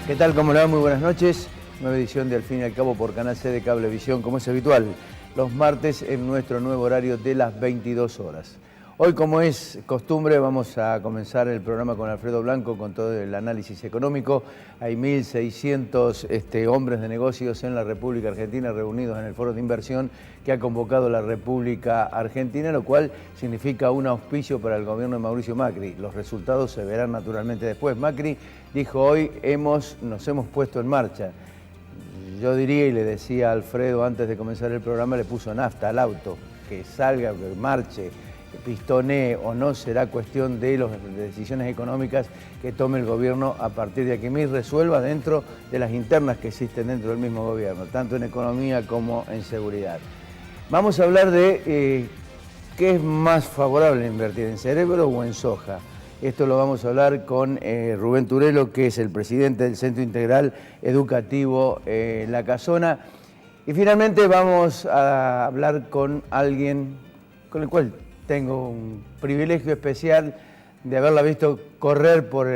¿Qué tal? ¿Cómo le va? Muy buenas noches. Nueva edición de Al fin y al cabo por Canal C de Cablevisión, como es habitual, los martes en nuestro nuevo horario de las 22 horas. Hoy, como es costumbre, vamos a comenzar el programa con Alfredo Blanco, con todo el análisis económico. Hay 1.600 hombres de negocios en la República Argentina reunidos en el Foro de Inversión que ha convocado la República Argentina, lo cual significa un auspicio para el gobierno de Mauricio Macri. Los resultados se verán naturalmente después. Macri dijo hoy, nos hemos puesto en marcha. Yo diría, y le decía a Alfredo antes de comenzar el programa, le puso nafta al auto, que salga, que marche, que pistonee o no, será cuestión de las decisiones económicas que tome el gobierno a partir de aquí mismo, resuelva dentro de las internas que existen dentro del mismo gobierno, tanto en economía como en seguridad. Vamos a hablar de qué es más favorable invertir, en cerebro o en soja. Esto lo vamos a hablar con Rubén Turelo, que es el presidente del Centro Integral Educativo La Casona. Y finalmente vamos a hablar con alguien con el cual tengo un privilegio especial de haberla visto correr por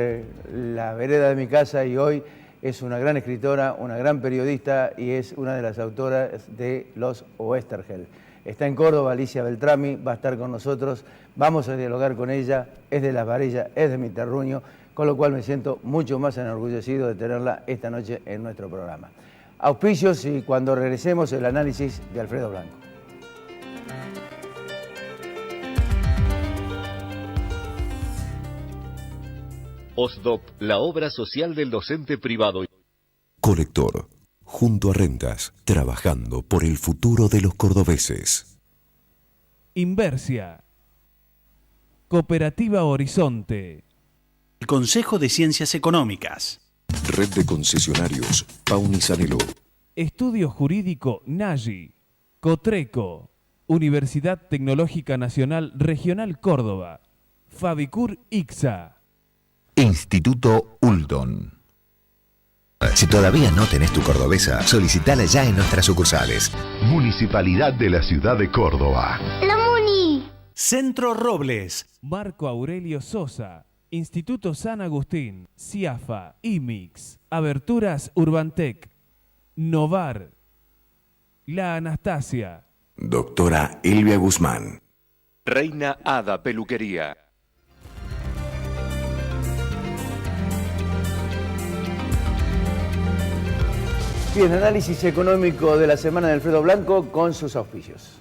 la vereda de mi casa, y hoy es una gran escritora, una gran periodista y es una de las autoras de Los Oesterheld. Está en Córdoba, Alicia Beltrami, va a estar con nosotros, vamos a dialogar con ella, es de Las Varillas, es de mi terruño, con lo cual me siento mucho más enorgullecido de tenerla esta noche en nuestro programa. Auspicios y cuando regresemos el análisis de Alfredo Blanco. OSDOP, la obra social del docente privado. Colector, junto a Rentas, trabajando por el futuro de los cordobeses. Inversia. Cooperativa Horizonte. El Consejo de Ciencias Económicas. Red de concesionarios, Paunisanelo. Estudio Jurídico Nagi. Cotreco. Universidad Tecnológica Nacional Regional Córdoba. Fabicur ICSA. Instituto Uldon. Si todavía no tenés tu cordobesa, solicitala ya en nuestras sucursales. Municipalidad de la Ciudad de Córdoba. ¡La Muni! Centro Robles. Marco Aurelio Sosa. Instituto San Agustín. CIAFA. IMIX. Aberturas Urbantec. Novar. La Anastasia. Doctora Elvia Guzmán. Reina Hada Peluquería. Bien, análisis económico de la semana de Alfredo Blanco con sus auspicios.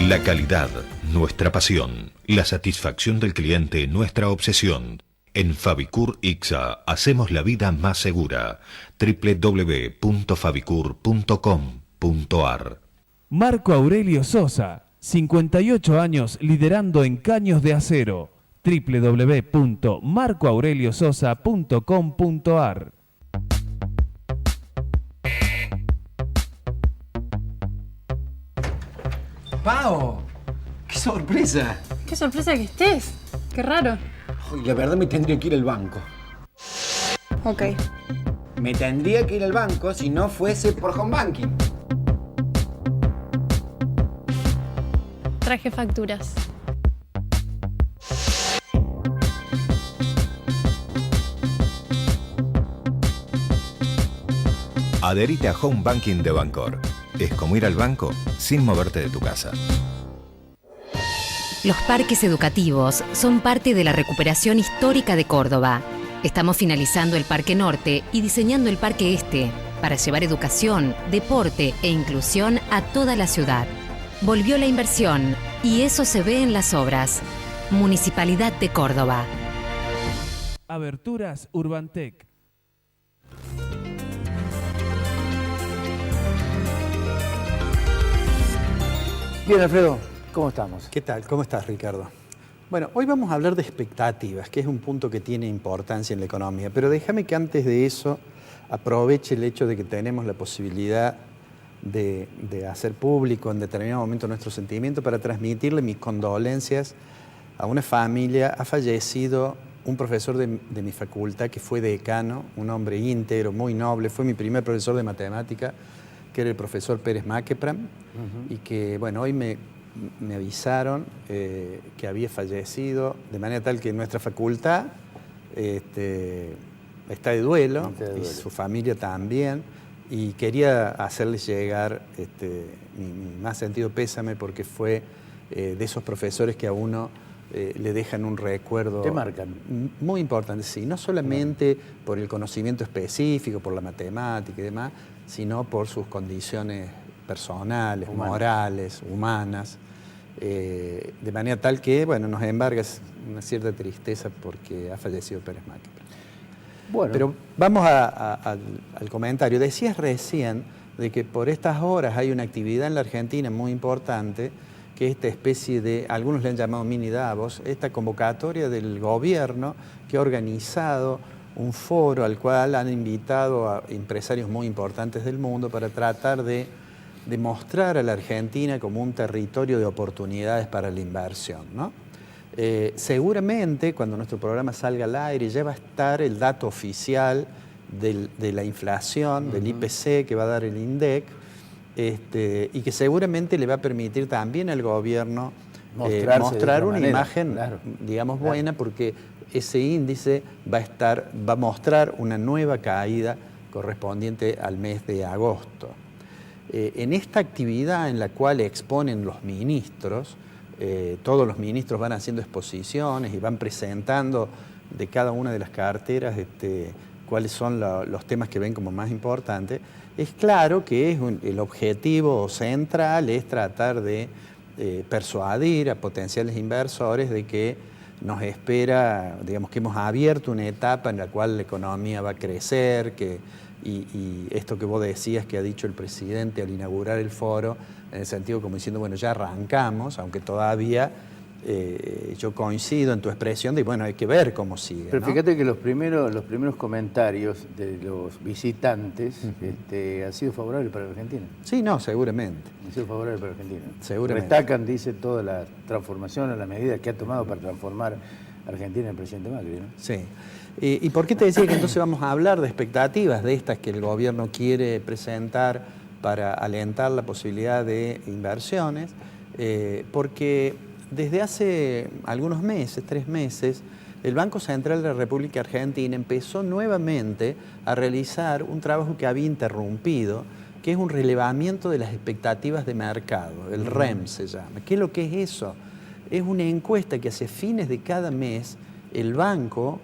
La calidad, nuestra pasión. La satisfacción del cliente, nuestra obsesión. En Fabicur ICSA hacemos la vida más segura. www.fabicur.com.ar. Marco Aurelio Sosa, 58 años liderando en caños de acero. www.marcoaureliososa.com.ar. ¡Pao! ¡Qué sorpresa! ¡Qué sorpresa que estés! ¡Qué raro! Uy, la verdad me tendría que ir al banco. Ok. Me tendría que ir al banco si no fuese por home banking. Traje facturas. Adherite a Home Banking de Bancor. Es como ir al banco sin moverte de tu casa. Los parques educativos son parte de la recuperación histórica de Córdoba. Estamos finalizando el Parque Norte y diseñando el Parque Este para llevar educación, deporte e inclusión a toda la ciudad. Volvió la inversión y eso se ve en las obras. Municipalidad de Córdoba. Aberturas Urbantec. Bien, Alfredo, ¿cómo estamos? ¿Qué tal? ¿Cómo estás, Ricardo? Bueno, hoy vamos a hablar de expectativas, que es un punto que tiene importancia en la economía, pero déjame que antes de eso aproveche el hecho de que tenemos la posibilidad de hacer público en determinado momento nuestro sentimiento para transmitirle mis condolencias a una familia. Ha fallecido un profesor de mi facultad que fue decano, un hombre íntegro, muy noble, fue mi primer profesor de matemática, que era el profesor Pérez Maquepram, y que, bueno, hoy me me avisaron que había fallecido, de manera tal que nuestra facultad está de duelo, y su familia también, y quería hacerles llegar mi más sentido pésame, porque fue de esos profesores que a uno le dejan un recuerdo... Te marcan. Muy importante, sí, no solamente por el conocimiento específico, por la matemática y demás, sino por sus condiciones personales, morales, humanas, de manera tal que, bueno, nos embarga una cierta tristeza porque ha fallecido Pérez Macri. Bueno. Pero vamos al comentario. Decías recién de que por estas horas hay una actividad en la Argentina muy importante, que es esta especie de, algunos le han llamado mini Davos, esta convocatoria del gobierno que ha organizado un foro al cual han invitado a empresarios muy importantes del mundo para tratar de mostrar a la Argentina como un territorio de oportunidades para la inversión, ¿no? Seguramente cuando nuestro programa salga al aire ya va a estar el dato oficial de la inflación, del IPC que va a dar el INDEC, y que seguramente le va a permitir también al gobierno mostrar una imagen, digamos, buena, porque ese índice va a mostrar una nueva caída correspondiente al mes de agosto. En esta actividad en la cual exponen los ministros, todos los ministros van haciendo exposiciones y van presentando de cada una de las carteras cuáles son los temas que ven como más importantes. Es claro que el objetivo central es tratar de persuadir a potenciales inversores de que nos espera, digamos que hemos abierto una etapa en la cual la economía va a crecer, y esto que vos decías que ha dicho el presidente al inaugurar el foro, en el sentido como diciendo, bueno, ya arrancamos, aunque todavía yo coincido en tu expresión de, bueno, hay que ver cómo sigue. Pero ¿no? fíjate que los primeros comentarios de los visitantes han sido favorables para Argentina. Sí, no, seguramente. Han sido favorables para Argentina. Seguramente. Destacan, dice, toda la transformación, la medida que ha tomado para transformar Argentina el presidente Macri, ¿no? Sí. ¿Y por qué te decía que entonces vamos a hablar de expectativas de estas que el gobierno quiere presentar para alentar la posibilidad de inversiones? Porque desde hace algunos meses, 3 meses, el Banco Central de la República Argentina empezó nuevamente a realizar un trabajo que había interrumpido, que es un relevamiento de las expectativas de mercado, el REM se llama. ¿Qué es lo que es eso? Es una encuesta que hacia fines de cada mes el banco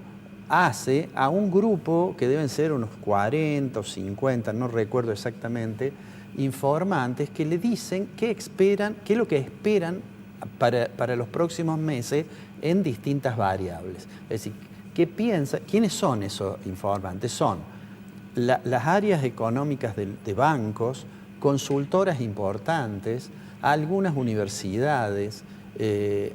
hace a un grupo que deben ser unos 40 o 50, no recuerdo exactamente, informantes que le dicen qué esperan, qué es lo que esperan para los próximos meses en distintas variables. Es decir, ¿qué piensa? ¿Quiénes son esos informantes? Son las áreas económicas de bancos, consultoras importantes, algunas universidades,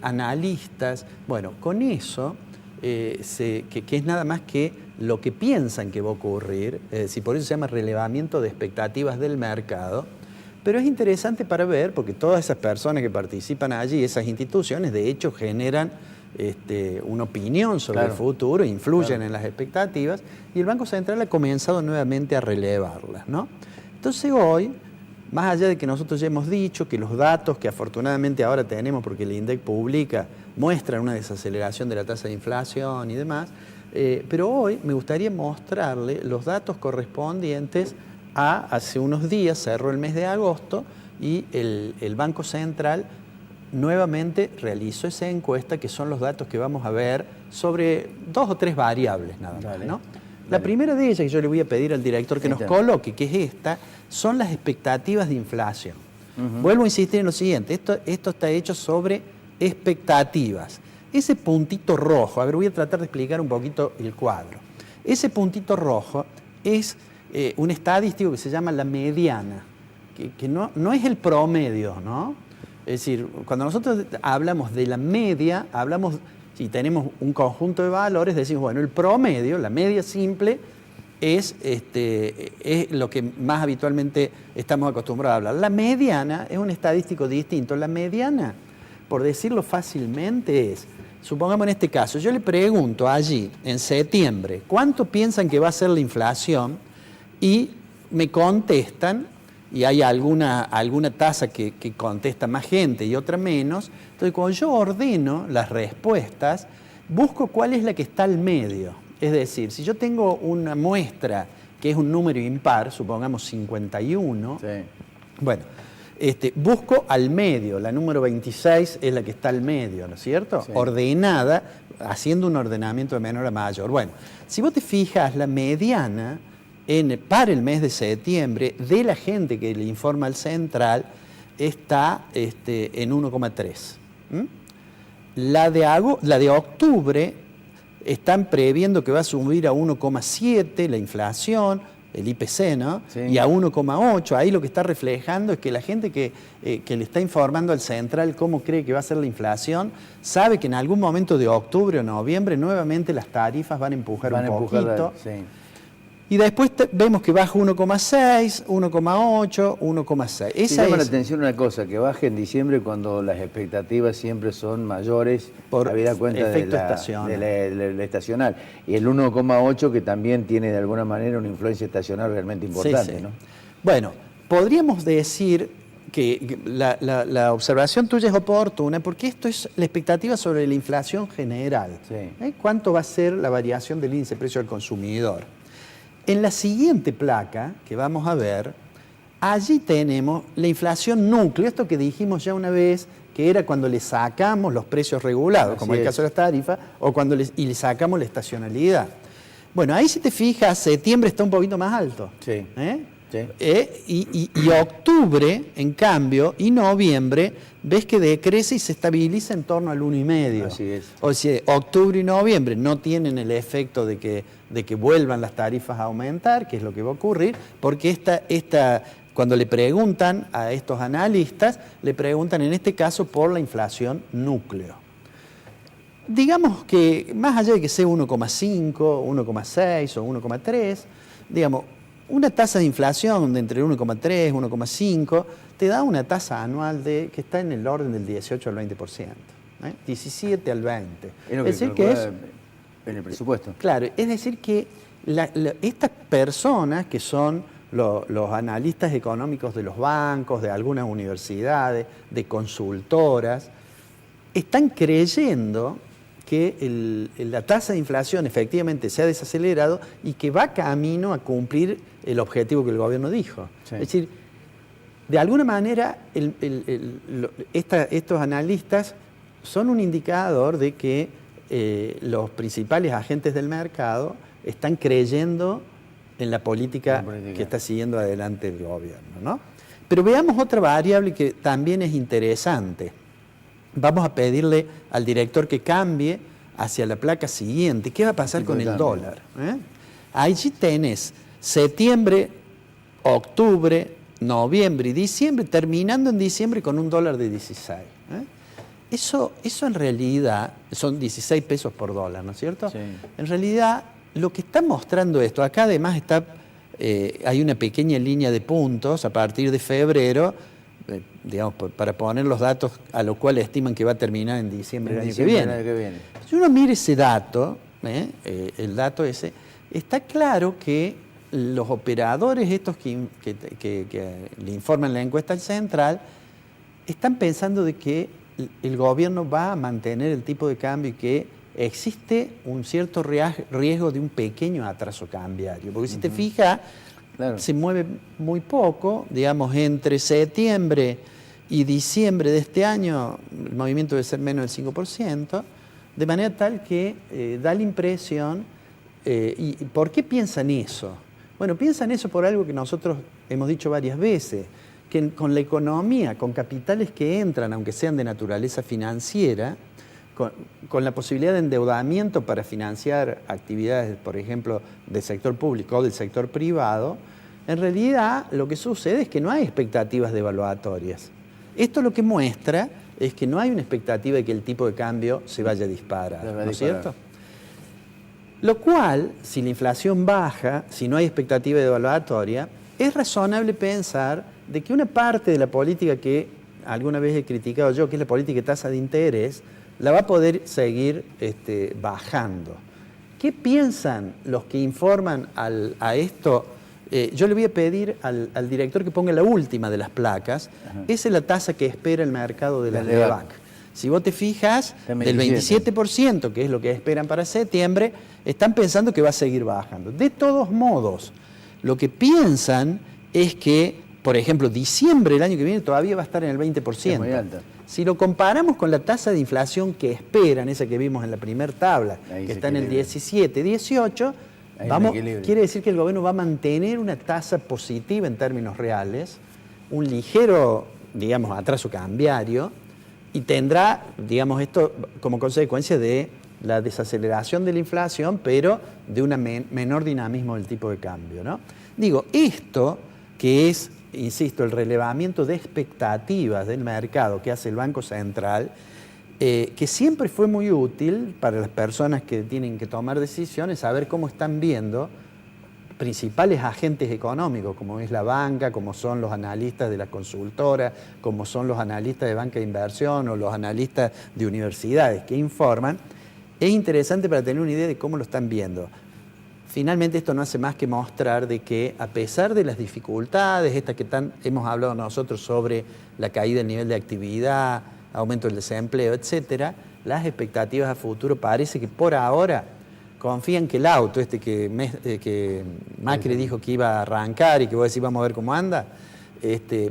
analistas. Bueno, con eso, que es nada más que lo que piensan que va a ocurrir, es decir, por eso se llama relevamiento de expectativas del mercado. Pero es interesante para ver, porque todas esas personas que participan allí, esas instituciones, de hecho generan una opinión sobre el futuro, influyen en las expectativas, y el Banco Central ha comenzado nuevamente a relevarlas, ¿no? Entonces hoy, más allá de que nosotros ya hemos dicho que los datos que afortunadamente ahora tenemos, porque el INDEC publica, muestran una desaceleración de la tasa de inflación y demás, pero hoy me gustaría mostrarle los datos correspondientes hace unos días, cerró el mes de agosto, y el Banco Central nuevamente realizó esa encuesta, que son los datos que vamos a ver sobre 2 o 3 variables nada más, ¿no? La primera de ellas, que yo le voy a pedir al director que nos coloque, que es esta, son las expectativas de inflación. Vuelvo a insistir en lo siguiente, esto está hecho sobre expectativas. Ese puntito rojo, a ver, voy a tratar de explicar un poquito el cuadro. Ese puntito rojo es un estadístico que se llama la mediana, que no es el promedio, ¿no? Es decir, cuando nosotros hablamos de la media, si tenemos un conjunto de valores, decimos, bueno, el promedio, la media simple, es lo que más habitualmente estamos acostumbrados a hablar. La mediana es un estadístico distinto. La mediana, por decirlo fácilmente, supongamos en este caso, yo le pregunto allí, en septiembre, ¿cuánto piensan que va a ser la inflación? Y me contestan y hay alguna tasa que contesta más gente y otra menos. Entonces, cuando yo ordeno las respuestas, busco cuál es la que está al medio. Es decir, si yo tengo una muestra que es un número impar, supongamos 51, sí. Bueno, busco al medio, la número 26 es la que está al medio, ¿no es cierto? Sí. Ordenada, haciendo un ordenamiento de menor a mayor. Bueno, si vos te fijas, la mediana para el mes de septiembre de la gente que le informa al central está en 1,3. La de octubre están previendo que va a subir a 1,7 la inflación, el IPC, ¿no? Sí. Y a 1,8. Ahí lo que está reflejando es que la gente que le está informando al central cómo cree que va a ser la inflación, sabe que en algún momento de octubre o noviembre nuevamente las tarifas van a empujar un poquito. Sí. Y después vemos que baja 1,6, 1,8, 1,6. Esa llama la atención una cosa, que baje en diciembre cuando las expectativas siempre son mayores, por habida cuenta de la estacional. Y el 1,8 que también tiene de alguna manera una influencia estacional realmente importante, sí, sí. ¿no? Bueno, podríamos decir que la observación tuya es oportuna porque esto es la expectativa sobre la inflación general. Sí. ¿Cuánto va a ser la variación del índice de precio del consumidor? En la siguiente placa que vamos a ver, allí tenemos la inflación núcleo, esto que dijimos ya una vez, que era cuando le sacamos los precios regulados, como el caso de las tarifas, o cuando le sacamos la estacionalidad. Bueno, ahí si te fijas, septiembre está un poquito más alto. Sí. Sí. Y octubre, en cambio, y noviembre, ves que decrece y se estabiliza en torno al 1,5. Así es. O sea, octubre y noviembre no tienen el efecto de que vuelvan las tarifas a aumentar, que es lo que va a ocurrir, porque cuando le preguntan a estos analistas, le preguntan en este caso por la inflación núcleo. Digamos que más allá de que sea 1,5, 1,6 o 1,3, digamos, una tasa de inflación de entre 1,3 y 1,5 te da una tasa anual que está en el orden del 18 al 20%, 17 al 20%. Es decir, que es en el presupuesto. Claro, es decir que estas personas que son los analistas económicos de los bancos, de algunas universidades, de consultoras, están creyendo que la tasa de inflación efectivamente se ha desacelerado y que va camino a cumplir el objetivo que el gobierno dijo. Sí. Es decir, de alguna manera estos analistas son un indicador de que los principales agentes del mercado están creyendo en la política que está siguiendo adelante el gobierno, ¿no? Pero veamos otra variable que también es interesante. Vamos a pedirle al director que cambie hacia la placa siguiente. ¿Qué va a pasar con el dólar? Allí tenés septiembre, octubre, noviembre y diciembre, terminando en diciembre con un dólar de 16. Eso en realidad son 16 pesos por dólar, ¿no es cierto? Sí. En realidad, lo que está mostrando esto, acá además hay una pequeña línea de puntos a partir de febrero, digamos, para poner los datos a lo cual estiman que va a terminar en diciembre del año que viene. Si uno mira ese dato, el dato ese, está claro que los operadores estos que le informan la encuesta al central están pensando de que el gobierno va a mantener el tipo de cambio y que existe un cierto riesgo de un pequeño atraso cambiario. Porque si te fijas, claro, se mueve muy poco, digamos, entre septiembre y diciembre de este año, el movimiento debe ser menos del 5%, de manera tal que da la impresión, ¿y por qué piensan eso? Bueno, piensan eso por algo que nosotros hemos dicho varias veces, que con la economía, con capitales que entran, aunque sean de naturaleza financiera, con la posibilidad de endeudamiento para financiar actividades, por ejemplo, del sector público o del sector privado, en realidad lo que sucede es que no hay expectativas devaluatorias. Esto lo que muestra es que no hay una expectativa de que el tipo de cambio se vaya a disparar, ¿no es cierto? Lo cual, si la inflación baja, si no hay expectativa devaluatoria, es razonable pensar de que una parte de la política que alguna vez he criticado yo, que es la política de tasa de interés, la va a poder seguir bajando. ¿Qué piensan los que informan a esto Yo le voy a pedir al director que ponga la última de las placas. Esa es la tasa que espera el mercado de la Levac. Si vos te fijas, del 27%, que es lo que esperan para septiembre, están pensando que va a seguir bajando. De todos modos, lo que piensan es que, por ejemplo, diciembre del año que viene todavía va a estar en el 20%. Es muy alta. Si lo comparamos con la tasa de inflación que esperan, esa que vimos en la primera tabla, que está en el 17, 18, quiere decir que el gobierno va a mantener una tasa positiva en términos reales, un ligero, digamos, atraso cambiario, y tendrá, digamos, esto como consecuencia de la desaceleración de la inflación, pero de un menor dinamismo del tipo de cambio, ¿no? Digo, esto que es, insisto, el relevamiento de expectativas del mercado que hace el Banco Central, que siempre fue muy útil para las personas que tienen que tomar decisiones, saber cómo están viendo principales agentes económicos, como es la banca, como son los analistas de las consultoras, como son los analistas de banca de inversión o los analistas de universidades que informan. Es interesante para tener una idea de cómo lo están viendo. Finalmente esto no hace más que mostrar de que a pesar de las dificultades, estas que hemos hablado nosotros sobre la caída del nivel de actividad, aumento del desempleo, etcétera, las expectativas a futuro parece que por ahora confían que el auto, que Macri dijo que iba a arrancar y que vos decís vamos a ver cómo anda,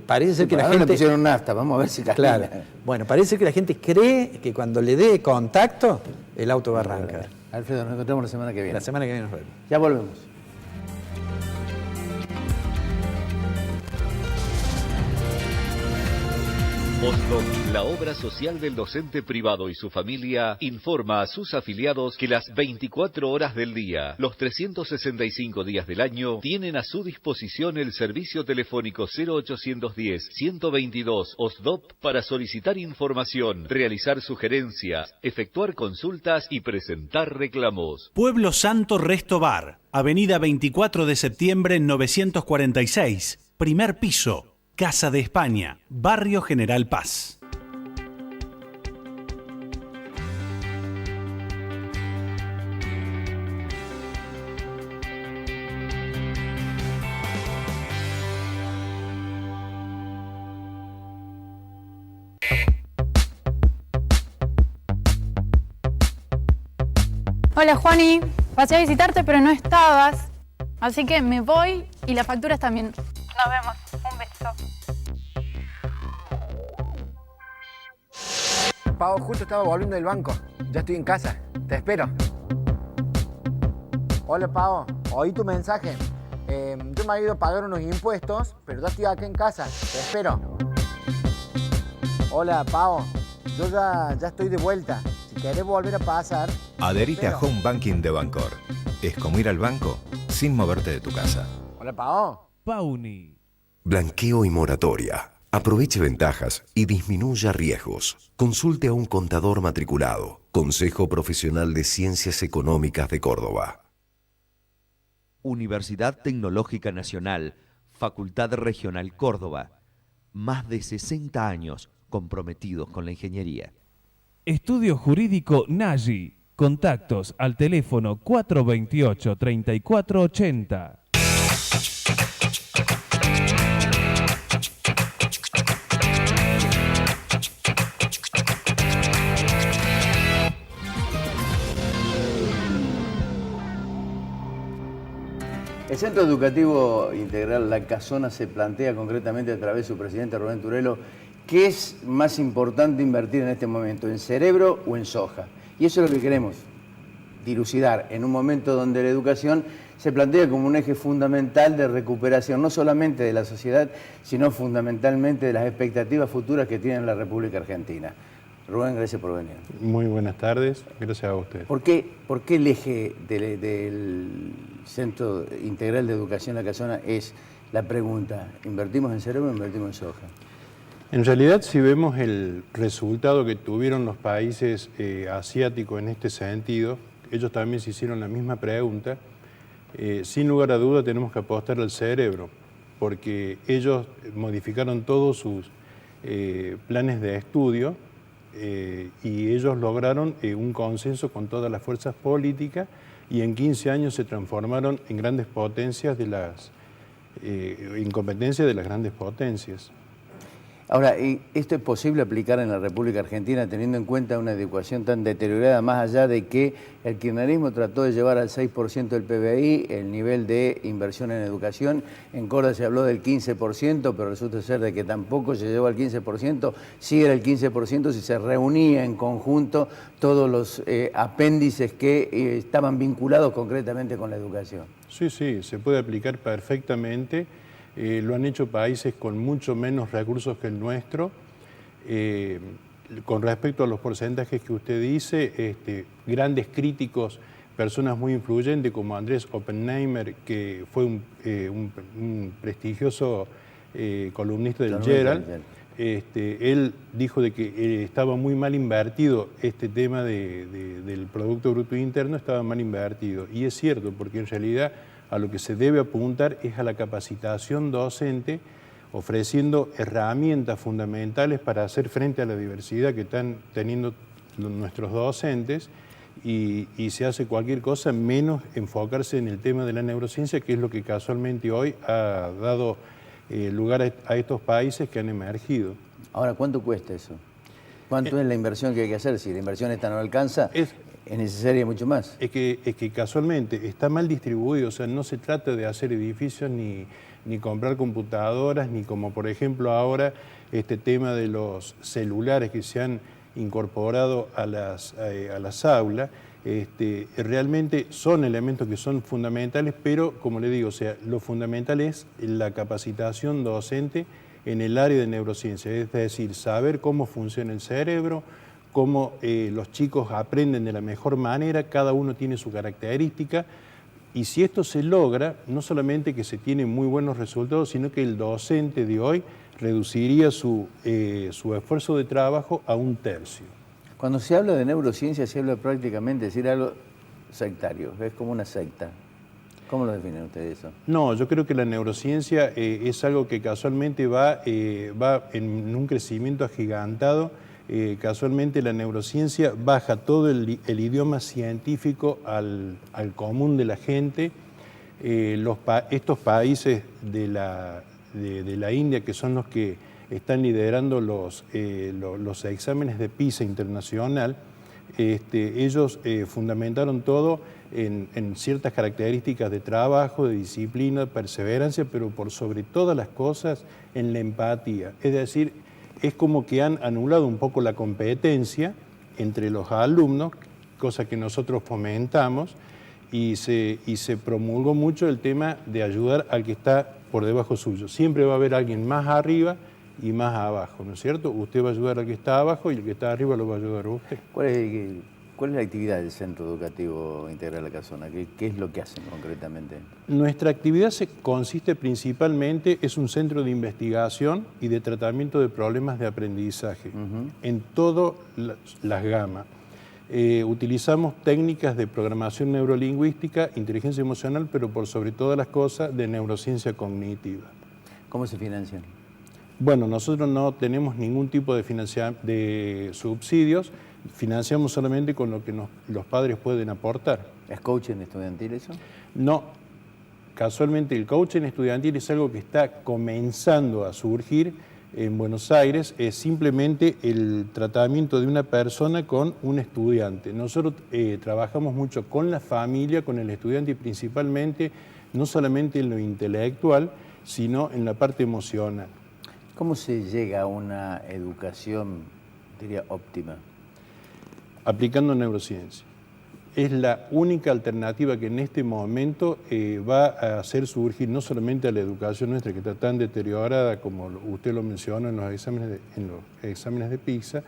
parece ser que la gente... pusieron nafta, vamos a ver si claro, bueno, parece que la gente cree que cuando le dé contacto, el auto va a arrancar. Alfredo, nos encontramos la semana que viene. La semana que viene nos vemos. Ya volvemos. OSDOP, la obra social del docente privado y su familia, informa a sus afiliados que las 24 horas del día, los 365 días del año, tienen a su disposición el servicio telefónico 0810-122 OSDOP para solicitar información, realizar sugerencias, efectuar consultas y presentar reclamos. Pueblo Santo Resto Bar, Avenida 24 de septiembre 946, primer piso. Casa de España, Barrio General Paz. Hola Juani, pasé a visitarte pero no estabas, así que me voy y las facturas también. Nos vemos, un beso. Pau, justo estaba volviendo del banco. Ya estoy en casa. Te espero. Hola, Pau. Oí tu mensaje. Yo me he ido a pagar unos impuestos, pero ya estoy acá en casa. Te espero. Hola, Pau. Yo ya estoy de vuelta. Si querés volver a pasar... Adherite a Home Banking de Bancor. Es como ir al banco sin moverte de tu casa. Hola, Pau. Pauni. Blanqueo y moratoria. Aproveche ventajas y disminuya riesgos. Consulte a un contador matriculado. Consejo Profesional de Ciencias Económicas de Córdoba. Universidad Tecnológica Nacional, Facultad Regional Córdoba. Más de 60 años comprometidos con la ingeniería. Estudio Jurídico Nagy. Contactos al teléfono 428-3480. El Centro Educativo Integral La Casona se plantea concretamente a través de su presidente Rubén Turelo qué es más importante invertir en este momento, en cerebro o en soja. Y eso es lo que queremos dilucidar en un momento donde la educación se plantea como un eje fundamental de recuperación, no solamente de la sociedad, sino fundamentalmente de las expectativas futuras que tiene la República Argentina. Rubén, gracias por venir. Muy buenas tardes, gracias a ustedes. ¿Por qué el eje del Centro Integral de Educación La Casona es la pregunta, ¿invertimos en cerebro o invertimos en soja? En realidad, si vemos el resultado que tuvieron los países asiáticos en este sentido, ellos también se hicieron la misma pregunta. Sin lugar a duda tenemos que apostar al cerebro, porque ellos modificaron todos sus planes de estudio y ellos lograron un consenso con todas las fuerzas políticas y en 15 años se transformaron en grandes potencias de las incompetencia de las grandes potencias. Ahora, ¿y esto es posible aplicar en la República Argentina teniendo en cuenta una educación tan deteriorada, más allá de que el kirchnerismo trató de llevar al 6% del PBI el nivel de inversión en educación? En Córdoba se habló del 15%, pero resulta ser de que tampoco se llegó al 15%, sí era el 15% si se reunía en conjunto todos los apéndices que estaban vinculados concretamente con la educación. Sí, sí, se puede aplicar perfectamente. Lo han hecho países con mucho menos recursos que el nuestro. Con respecto a los porcentajes que usted dice, grandes críticos, personas muy influyentes como Andrés Oppenheimer, que fue un prestigioso columnista del Gerald, él dijo de que estaba muy mal invertido este tema del Producto Bruto Interno, estaba mal invertido. Y es cierto, porque en realidad a lo que se debe apuntar es a la capacitación docente, ofreciendo herramientas fundamentales para hacer frente a la diversidad que están teniendo nuestros docentes, y se hace cualquier cosa menos enfocarse en el tema de la neurociencia, que es lo que casualmente hoy ha dado lugar a estos países que han emergido. Ahora, ¿cuánto cuesta eso? ¿Cuánto es la inversión que hay que hacer? Si la inversión esta no alcanza, es necesaria mucho más. Es que casualmente está mal distribuido, o sea, no se trata de hacer edificios ni comprar computadoras, ni como por ejemplo ahora este tema de los celulares que se han incorporado a las aulas. Realmente son elementos que son fundamentales, pero como le digo, o sea, lo fundamental es la capacitación docente en el área de neurociencia, es decir, saber cómo funciona el cerebro, cómo los chicos aprenden de la mejor manera, cada uno tiene su característica, y si esto se logra, no solamente que se tienen muy buenos resultados, sino que el docente de hoy reduciría su esfuerzo de trabajo a 1/3. Cuando se habla de neurociencia, se habla prácticamente de decir algo sectario, es como una secta. ¿Cómo lo definen ustedes eso? No, yo creo que la neurociencia es algo que casualmente va en un crecimiento agigantado. Casualmente la neurociencia baja todo el idioma científico al común de la gente. Estos países de la India, que son los que están liderando los exámenes de PISA internacional, ellos fundamentaron todo en ciertas características de trabajo, de disciplina, perseverancia, pero por sobre todas las cosas en la empatía. Es decir, es como que han anulado un poco la competencia entre los alumnos, cosa que nosotros fomentamos, y se promulgó mucho el tema de ayudar al que está por debajo suyo. Siempre va a haber alguien más arriba y más abajo, ¿no es cierto? Usted va a ayudar al que está abajo y el que está arriba lo va a ayudar a usted. ¿Cuál es la actividad del Centro Educativo Integral La Casona? ¿Qué es lo que hacen concretamente? Nuestra actividad consiste principalmente, es un centro de investigación y de tratamiento de problemas de aprendizaje, en todas las gamas. Utilizamos técnicas de programación neurolingüística, inteligencia emocional, pero por sobre todas las cosas de neurociencia cognitiva. ¿Cómo se financian? Bueno, nosotros no tenemos ningún tipo de subsidios, financiamos solamente con lo que los padres pueden aportar. ¿Es coaching estudiantil eso? No, casualmente el coaching estudiantil es algo que está comenzando a surgir en Buenos Aires, es simplemente el tratamiento de una persona con un estudiante. Nosotros trabajamos mucho con la familia, con el estudiante y principalmente no solamente en lo intelectual, sino en la parte emocional. ¿Cómo se llega a una educación, diría, óptima? Aplicando neurociencia. Es la única alternativa que en este momento va a hacer surgir no solamente a la educación nuestra, que está tan deteriorada como usted lo mencionó en los exámenes de PISA,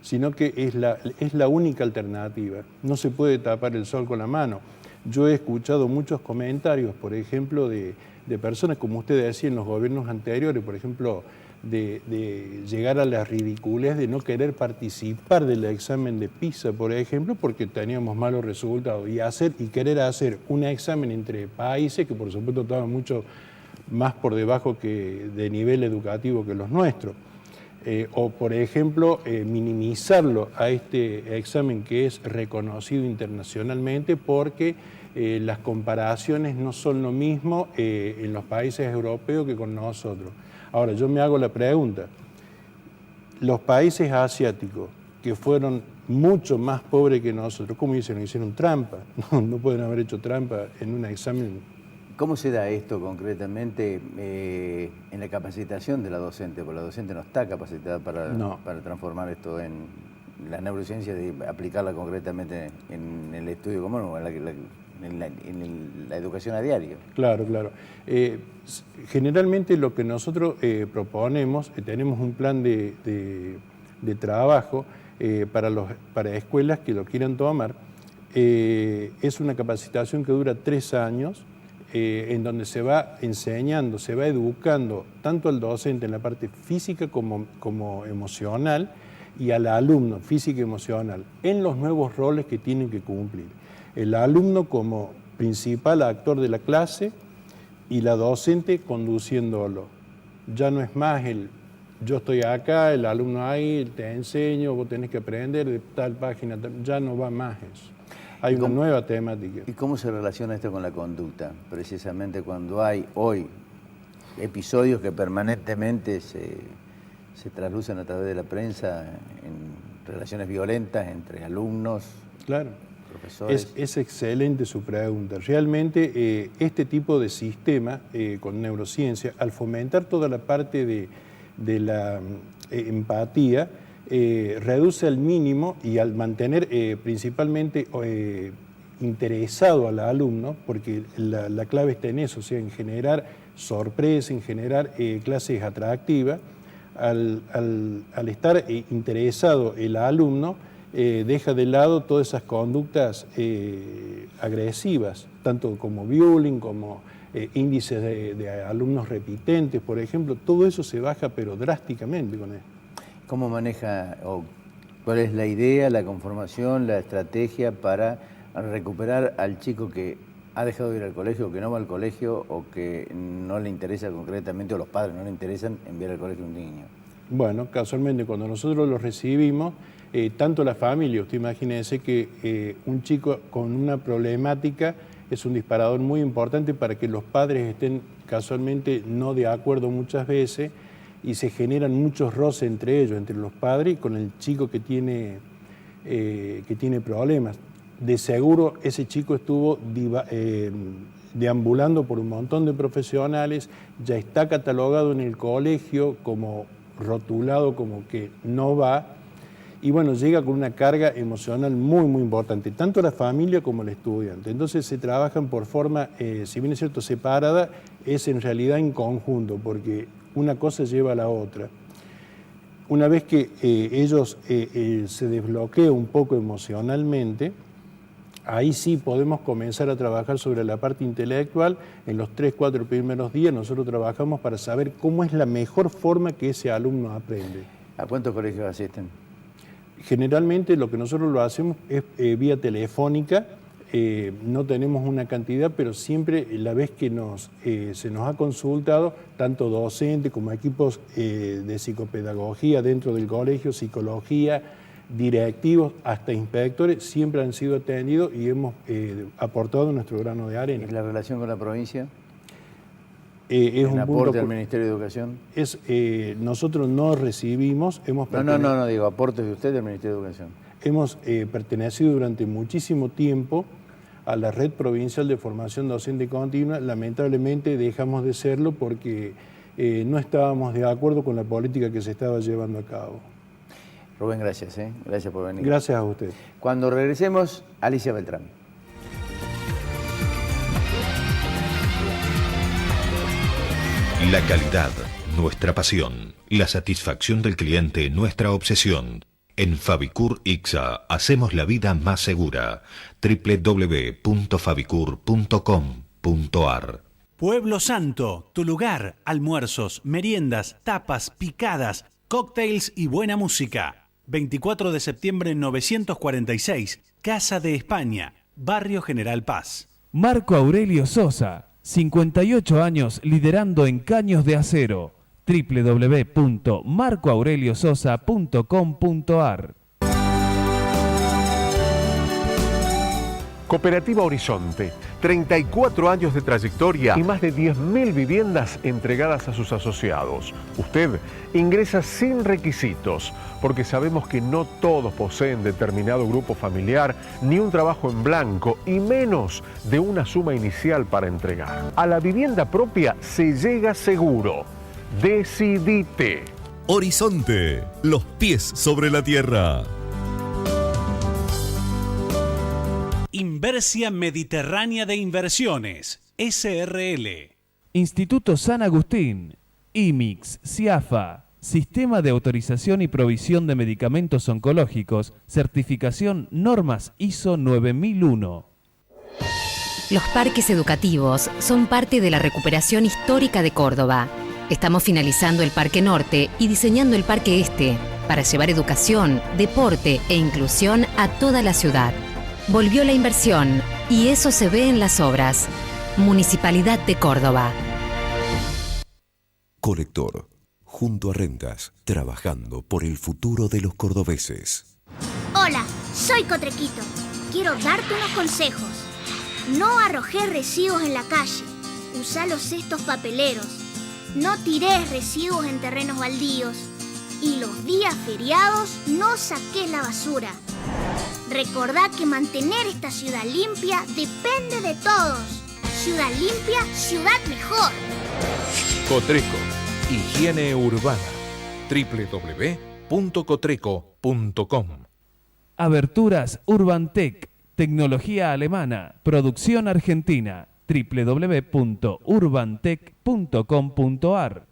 sino que es la única alternativa. No se puede tapar el sol con la mano. Yo he escuchado muchos comentarios, por ejemplo, de personas, como usted decía, en los gobiernos anteriores, por ejemplo, de llegar a la ridiculez de no querer participar del examen de PISA, por ejemplo, porque teníamos malos resultados, y querer hacer un examen entre países que por supuesto estaban mucho más por debajo de nivel educativo que los nuestros. O, por ejemplo, minimizarlo a este examen que es reconocido internacionalmente porque las comparaciones no son lo mismo en los países europeos que con nosotros. Ahora, yo me hago la pregunta, los países asiáticos que fueron mucho más pobres que nosotros, ¿cómo dicen? Hicieron trampa, no pueden haber hecho trampa en un examen. ¿Cómo se da esto concretamente en la capacitación de la docente? Porque la docente no está capacitada para transformar esto en la neurociencia, de aplicarla concretamente en el estudio común o en la educación a diario. Claro, claro. Generalmente lo que nosotros proponemos, tenemos un plan de trabajo para escuelas que lo quieran tomar, es una capacitación que dura 3 años, en donde se va enseñando, se va educando tanto al docente en la parte física como emocional y al alumno física y emocional en los nuevos roles que tienen que cumplir. El alumno como principal actor de la clase y la docente conduciéndolo. Ya no es más el yo estoy acá, el alumno ahí, te enseño, vos tenés que aprender de tal página, ya no va más eso. Hay una nueva temática. ¿Y cómo se relaciona esto con la conducta? Precisamente cuando hay hoy episodios que permanentemente se traslucen a través de la prensa en relaciones violentas entre alumnos, claro, profesores. Es excelente su pregunta. Realmente este tipo de sistema con neurociencia, al fomentar toda la parte de la empatía, reduce al mínimo y al mantener principalmente interesado al alumno, porque la clave está en eso, o sea, en generar sorpresa, en generar clases atractivas. Al estar interesado el alumno, deja de lado todas esas conductas agresivas, tanto como bullying, como índices de alumnos repitentes, por ejemplo, todo eso se baja pero drásticamente con esto. ¿Cómo maneja o cuál es la idea, la conformación, la estrategia para recuperar al chico que ha dejado de ir al colegio, o que no va al colegio, o que no le interesa concretamente, o los padres no le interesan enviar al colegio a un niño? Bueno, casualmente cuando nosotros lo recibimos, tanto la familia, usted imagínese que un chico con una problemática es un disparador muy importante para que los padres estén casualmente no de acuerdo muchas veces, y se generan muchos roces entre ellos, entre los padres y con el chico que tiene problemas. De seguro ese chico estuvo deambulando por un montón de profesionales, ya está catalogado en el colegio como rotulado como que no va, y bueno, llega con una carga emocional muy, muy importante, tanto la familia como el estudiante. Entonces se trabajan por forma, si bien es cierto, separada, es en realidad en conjunto, porque una cosa lleva a la otra. Una vez que ellos se desbloquean un poco emocionalmente, ahí sí podemos comenzar a trabajar sobre la parte intelectual. En los 3-4 primeros días nosotros trabajamos para saber cómo es la mejor forma que ese alumno aprende. ¿A cuántos colegios asisten? Generalmente lo que nosotros lo hacemos es vía telefónica. No tenemos una cantidad, pero siempre la vez que se nos ha consultado, tanto docentes como equipos de psicopedagogía dentro del colegio, psicología, directivos, hasta inspectores, siempre han sido atendidos y hemos aportado nuestro grano de arena. ¿Y la relación con la provincia? Es un aporte al Ministerio de Educación. Nosotros no recibimos, No, digo, aportes de usted al Ministerio de Educación. Hemos pertenecido durante muchísimo tiempo a la Red Provincial de Formación Docente Continua. Lamentablemente dejamos de serlo porque no estábamos de acuerdo con la política que se estaba llevando a cabo. Rubén, gracias. Gracias por venir. Gracias a usted. Cuando regresemos, Alicia Beltrán. La calidad, nuestra pasión. La satisfacción del cliente, nuestra obsesión. En Fabicur Ixa hacemos la vida más segura. www.fabicur.com.ar. Pueblo Santo, tu lugar. Almuerzos, meriendas, tapas, picadas, cócteles y buena música. 24 de septiembre 946, Casa de España, Barrio General Paz. Marco Aurelio Sosa, 58 años liderando en caños de acero. www.marcoaureliososa.com.ar. Cooperativa Horizonte, 34 años de trayectoria y más de 10.000 viviendas entregadas a sus asociados. Usted ingresa sin requisitos, porque sabemos que no todos poseen determinado grupo familiar, ni un trabajo en blanco, y menos de una suma inicial para entregar. A la vivienda propia se llega seguro. Decidite. Horizonte, los pies sobre la tierra. Inversia Mediterránea de Inversiones, SRL. Instituto San Agustín, IMIX, CIAFA, Sistema de Autorización y Provisión de Medicamentos Oncológicos, certificación normas ISO 9001. Los parques educativos son parte de la recuperación histórica de Córdoba. Estamos finalizando el Parque Norte y diseñando el Parque Este para llevar educación, deporte e inclusión a toda la ciudad. Volvió la inversión y eso se ve en las obras. Municipalidad de Córdoba. Colector, junto a Rentas, trabajando por el futuro de los cordobeses. Hola, soy Cotrequito. Quiero darte unos consejos. No arrojes residuos en la calle. Usa los cestos papeleros. No tires residuos en terrenos baldíos. Y los días feriados no saques la basura. Recordá que mantener esta ciudad limpia depende de todos. Ciudad limpia, ciudad mejor. Cotreco, higiene urbana. www.cotreco.com. Aberturas Urbantec, tecnología alemana, producción argentina. www.urbantec.com.ar.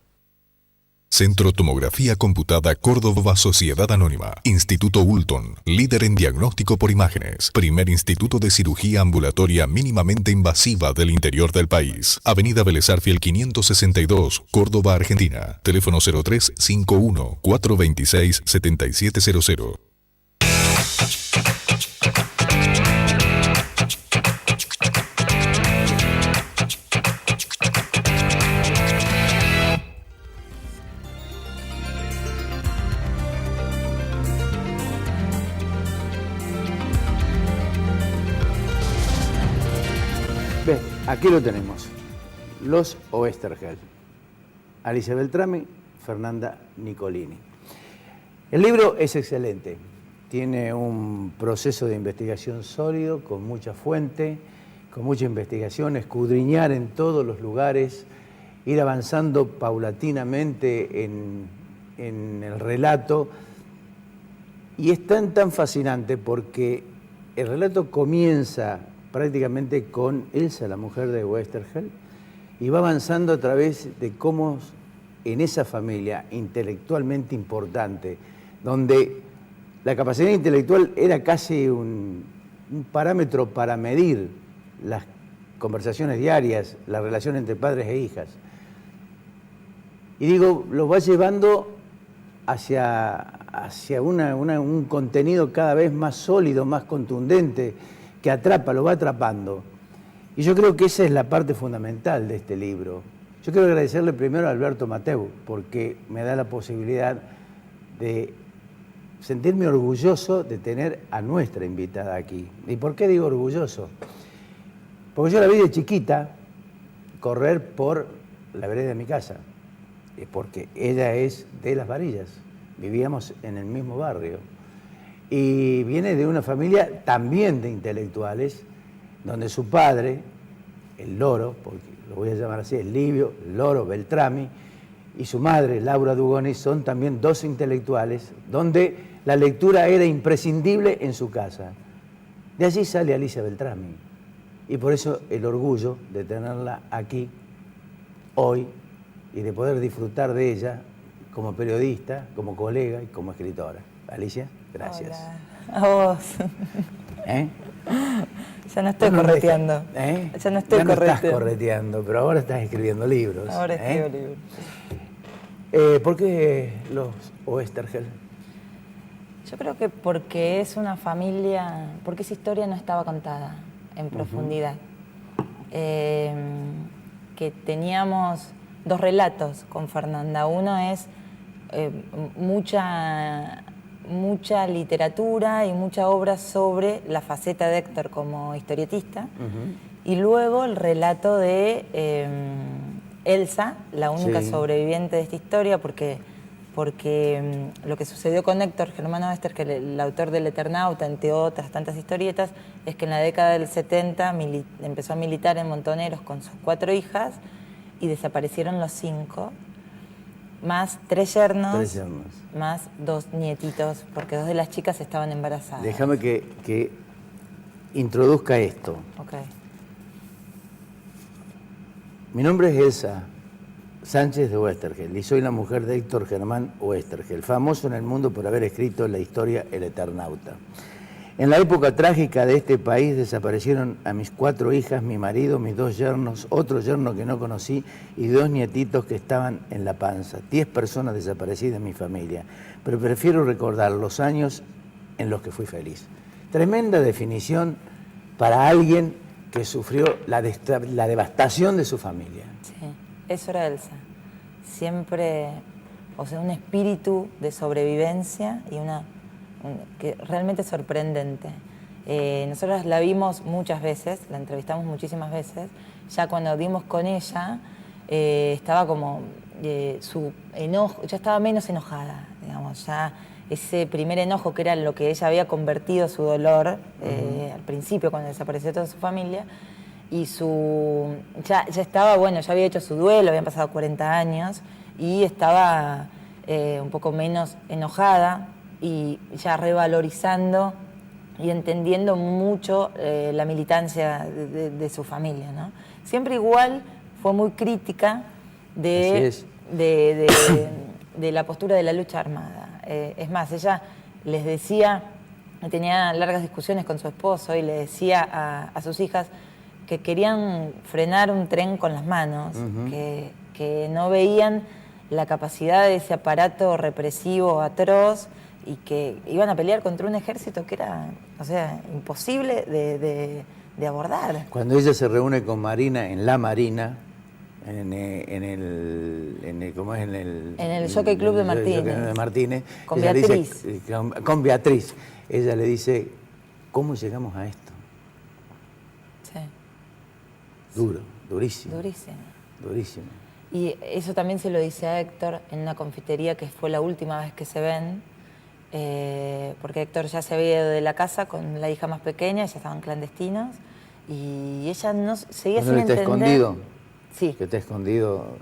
Centro Tomografía Computada Córdoba Sociedad Anónima. Instituto Ulton, líder en diagnóstico por imágenes. Primer instituto de cirugía ambulatoria mínimamente invasiva del interior del país. Avenida Vélez Arfiel 562, Córdoba, Argentina. Teléfono 0351 426 7700. Bien, aquí lo tenemos. Los Oesterheld. Alicia Beltrami, Fernanda Nicolini. El libro es excelente. Tiene un proceso de investigación sólido, con mucha fuente, con mucha investigación, escudriñar en todos los lugares, ir avanzando paulatinamente en el relato. Y es tan fascinante porque el relato comienza prácticamente con Elsa, la mujer de Oesterheld, y va avanzando a través de cómo en esa familia intelectualmente importante, donde la capacidad intelectual era casi un parámetro para medir las conversaciones diarias, la relación entre padres e hijas. Y digo, lo va llevando hacia un contenido cada vez más sólido, más contundente, que atrapa, lo va atrapando. Y yo creo que esa es la parte fundamental de este libro. Yo quiero agradecerle primero a Alberto Mateu, porque me da la posibilidad de sentirme orgulloso de tener a nuestra invitada aquí. ¿Y por qué digo orgulloso? Porque yo la vi de chiquita correr por la vereda de mi casa, porque ella es de Las Varillas, vivíamos en el mismo barrio. Y viene de una familia también de intelectuales, donde su padre, el Loro, porque lo voy a llamar así, el Livio, Loro Beltrami, y su madre, Laura Dugoni, son también dos intelectuales, donde la lectura era imprescindible en su casa. De allí sale Alicia Beltrami, y por eso el orgullo de tenerla aquí hoy y de poder disfrutar de ella como periodista, como colega y como escritora. Alicia, gracias. Hola. A vos. ¿Eh? Ya no estoy correteando. ¿Eh? Ya no estoy ya no correteando. estás correteando, pero ahora estás escribiendo libros. Ahora escribo libros. ¿Por qué los Oesterheld? Yo creo que porque es una familia, porque esa historia no estaba contada en profundidad. Que teníamos dos relatos con Fernanda. Uno es mucha literatura y mucha obra sobre la faceta de Héctor como historietista. Y luego el relato de Elsa, la única sobreviviente de esta historia, porque lo que sucedió con Héctor Germán Oestergel, el autor del Eternauta, entre otras tantas historietas, es que en la década del 70 empezó a militar en Montoneros con sus 4 hijas y desaparecieron los 5, más 3 yernos, más 2 nietitos, porque 2 de las chicas estaban embarazadas. Déjame que introduzca esto. Okay. Mi nombre es Elsa Sánchez de Oestergel y soy la mujer de Héctor Germán Oestergel, famoso en el mundo por haber escrito la historia El Eternauta. En la época trágica de este país desaparecieron a mis 4 hijas, mi marido, mis 2 yernos, otro yerno que no conocí y 2 nietitos que estaban en la panza. 10 personas desaparecidas en mi familia, pero prefiero recordar los años en los que fui feliz. Tremenda definición para alguien que sufrió la devastación de su familia. Sí, eso era Elsa. Siempre, o sea, un espíritu de sobrevivencia y que realmente sorprendente. Nosotros la vimos muchas veces, la entrevistamos muchísimas veces. Ya cuando dimos con ella, estaba como su enojo, ya estaba menos enojada, digamos, ya ese primer enojo que era lo que ella había convertido su dolor al principio cuando desapareció toda su familia, y ya estaba, bueno, ya había hecho su duelo, habían pasado 40 años y estaba un poco menos enojada y ya revalorizando y entendiendo mucho la militancia de su familia, ¿no? Siempre igual fue muy crítica de la postura de la lucha armada. Es más, ella les decía, tenía largas discusiones con su esposo y le decía a sus hijas que querían frenar un tren con las manos, que no veían la capacidad de ese aparato represivo atroz y que iban a pelear contra un ejército que era, o sea, imposible de abordar. Cuando ella se reúne con Marina en la Marina, en el Jockey Club de Martínez, con Beatriz. Con Beatriz, ella le dice, ¿cómo llegamos a esto? Sí. Duro, durísimo. Durísimo. Durísimo. Y eso también se lo dice a Héctor en una confitería que fue la última vez que se ven, porque Héctor ya se había ido de la casa con la hija más pequeña, ya estaban clandestinos, y ella no seguía sin entender. Escondido? Sí. ¿Que está escondido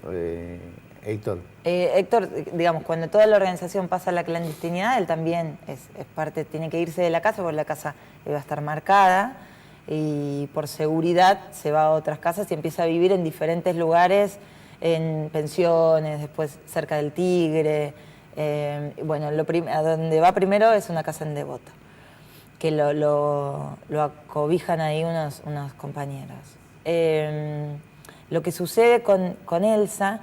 Héctor? Héctor, digamos, cuando toda la organización pasa a la clandestinidad, él también es parte, tiene que irse de la casa porque la casa iba a estar marcada y por seguridad se va a otras casas y empieza a vivir en diferentes lugares, en pensiones, después cerca del Tigre. Bueno, a donde va primero es una casa en Devoto, que lo acobijan ahí unos compañeros. Lo que sucede con Elsa,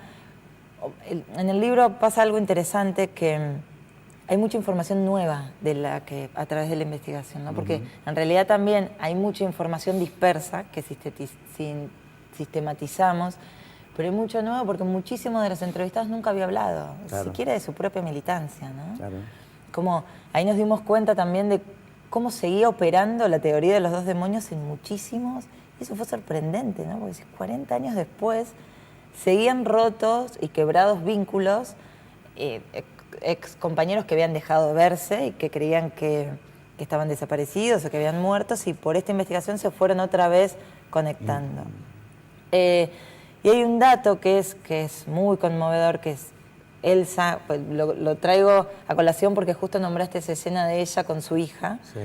en el libro pasa algo interesante, que hay mucha información nueva a través de la investigación, ¿no? Porque en realidad también hay mucha información dispersa que sistematizamos, pero hay mucho nuevo porque muchísimos de los entrevistados nunca había hablado, siquiera de su propia militancia, ¿no? Claro. Como ahí nos dimos cuenta también de cómo seguía operando la teoría de los 2 demonios en muchísimos. Y eso fue sorprendente, ¿no? Porque 40 años después seguían rotos y quebrados vínculos, ex compañeros que habían dejado de verse y que creían que estaban desaparecidos o que habían muerto, y por esta investigación se fueron otra vez conectando. Y hay un dato que es muy conmovedor, que es Elsa, pues lo traigo a colación porque justo nombraste esa escena de ella con su hija. Sí.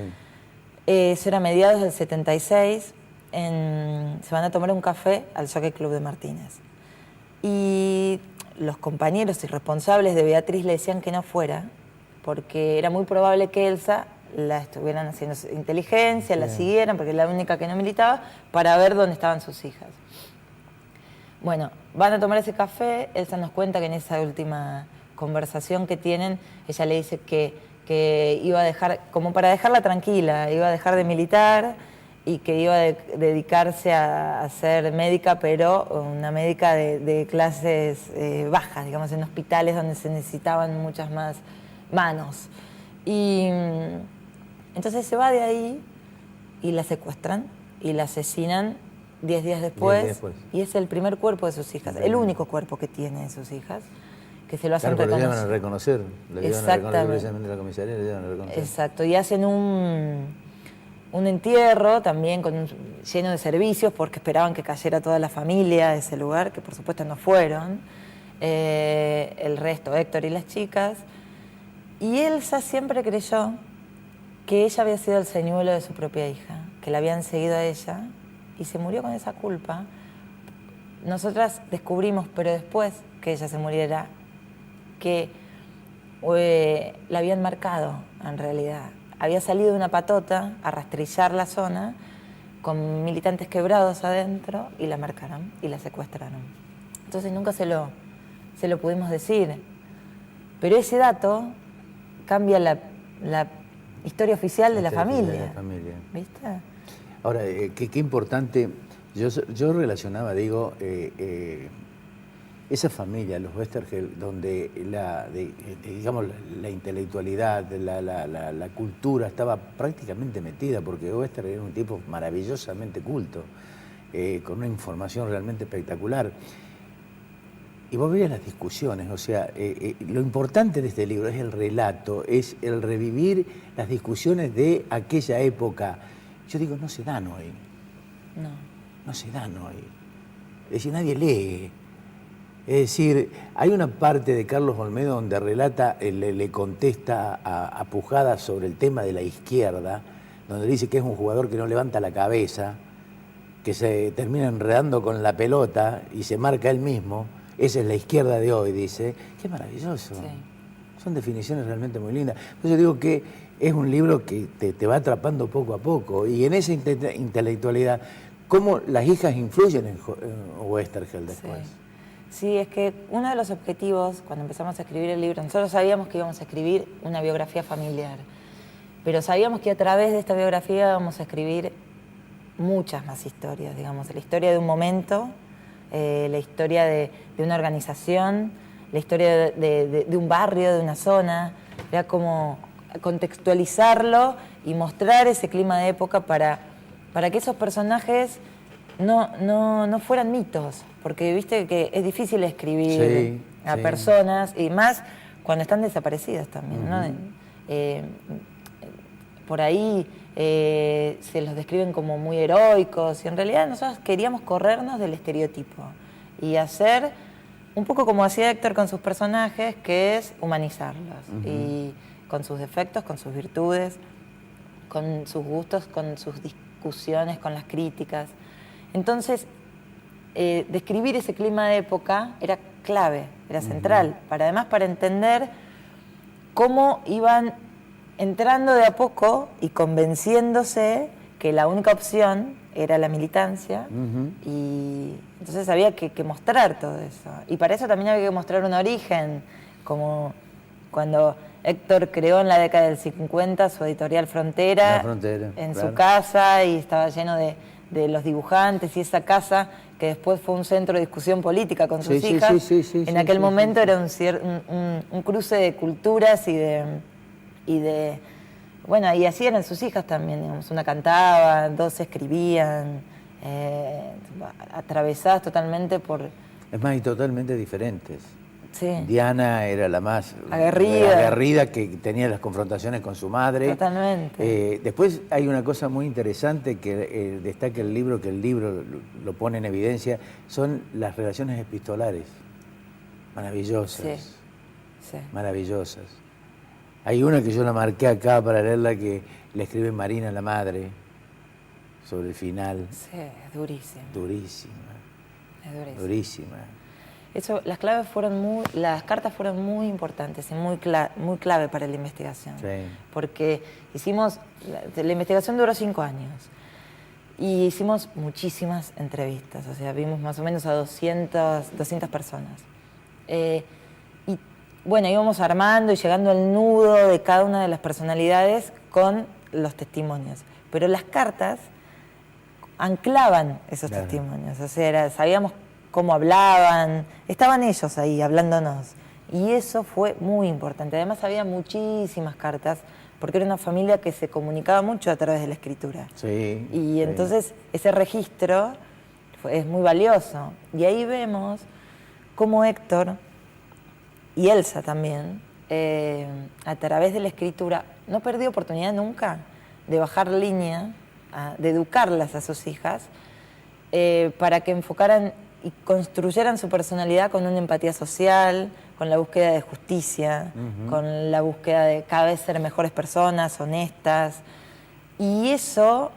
Eso era a mediados del 76. Se van a tomar un café al Jockey Club de Martínez. Y los compañeros y responsables de Beatriz le decían que no fuera, porque era muy probable que Elsa la estuvieran haciendo inteligencia, la siguieran, porque era la única que no militaba, para ver dónde estaban sus hijas. Bueno, van a tomar ese café. Elsa nos cuenta que en esa última conversación que tienen, ella le dice que iba a dejar, como para dejarla tranquila, iba a dejar de militar, y que iba a dedicarse a ser médica, pero una médica de clases bajas, digamos, en hospitales donde se necesitaban muchas más manos. Y entonces se va de ahí y la secuestran y la asesinan 10 días después, y es el primer cuerpo de sus hijas, el único cuerpo que tiene de sus hijas, que se lo hacen reconocer. reconocer. Le llevan a reconocer, le llevan a reconocer precisamente la comisaría, le llevan a reconocer. Exacto, y hacen un entierro también lleno de servicios porque esperaban que cayera toda la familia de ese lugar, que por supuesto no fueron, el resto, Héctor y las chicas, y Elsa siempre creyó que ella había sido el señuelo de su propia hija, que la habían seguido a ella, y se murió con esa culpa. Nosotras descubrimos, pero después que ella se muriera, que la habían marcado en realidad. Había salido de una patota a rastrillar la zona con militantes quebrados adentro y la marcaron y la secuestraron. Entonces nunca se lo pudimos decir. Pero ese dato cambia la historia oficial de la familia. ¿Viste? Ahora, qué importante, yo relacionaba, digo, esa familia, los Westergel, donde digamos, la intelectualidad, la cultura estaba prácticamente metida, porque Westergel era un tipo maravillosamente culto, con una información realmente espectacular. Y vos veías las discusiones, o sea, lo importante de este libro es el relato, es el revivir las discusiones de aquella época. Yo digo, no se dan hoy. No se dan hoy. Es decir, nadie lee. Es decir, hay una parte de Carlos Olmedo donde relata, le contesta a Pujadas sobre el tema de la izquierda, donde dice que es un jugador que no levanta la cabeza, que se termina enredando con la pelota y se marca él mismo. Esa es la izquierda de hoy, dice. Qué maravilloso. Sí. Son definiciones realmente muy lindas. Por eso digo que es un libro que te va atrapando poco a poco. Y en esa intelectualidad, ¿cómo las hijas influyen en Westergel después? Sí, es que uno de los objetivos, cuando empezamos a escribir el libro, nosotros sabíamos que íbamos a escribir una biografía familiar, pero sabíamos que a través de esta biografía íbamos a escribir muchas más historias, digamos, la historia de un momento, la historia de una organización, la historia de un barrio, de una zona. Era como contextualizarlo y mostrar ese clima de época para que esos personajes no fueran mitos, porque viste que es difícil escribir a personas, y más cuando están desaparecidas también, ¿no? Por ahí se los describen como muy heroicos, y en realidad nosotros queríamos corrernos del estereotipo y hacer un poco como hacía Héctor con sus personajes, que es humanizarlos, y con sus defectos, con sus virtudes, con sus gustos, con sus discusiones, con las críticas. Entonces, describir ese clima de época era clave, era central, además para entender cómo iban entrando de a poco y convenciéndose que la única opción era la militancia, y entonces había que mostrar todo eso. Y para eso también había que mostrar un origen, como cuando Héctor creó en la década del 50 su editorial Frontera, en su casa, y estaba lleno de los dibujantes, y esa casa que después fue un centro de discusión política con sus hijas, en aquel momento era un cruce de culturas y de bueno, y así eran sus hijas también, digamos, una cantaba, dos escribían, atravesadas totalmente por... Es más, y totalmente diferentes. Sí. Diana era la más aguerrida, que tenía las confrontaciones con su madre. Totalmente. Después hay una cosa muy interesante que destaca el libro, que el libro lo pone en evidencia, son las relaciones epistolares. Maravillosas. Sí. Maravillosas. Hay una que yo la marqué acá para leerla, que le escribe Marina, la madre, sobre el final. Sí, es durísima. Durísima. Es durísima. Eso, las cartas fueron muy importantes y muy clave para la investigación. Sí. Porque la investigación duró 5 años y hicimos muchísimas entrevistas, o sea, vimos más o menos a 200 personas. Y bueno, íbamos armando y llegando al nudo de cada una de las personalidades con los testimonios. Pero las cartas anclaban esos testimonios. O sea, sabíamos cómo hablaban, estaban ellos ahí hablándonos. Y eso fue muy importante. Además había muchísimas cartas, porque era una familia que se comunicaba mucho a través de la escritura. Sí. Y entonces ese registro es muy valioso. Y ahí vemos cómo Héctor y Elsa también, a través de la escritura, no perdió oportunidad nunca de bajar línea, de educarlas a sus hijas, para que enfocaran y construyeran su personalidad con una empatía social, con la búsqueda de justicia, con la búsqueda de cada vez ser mejores personas, honestas. Y eso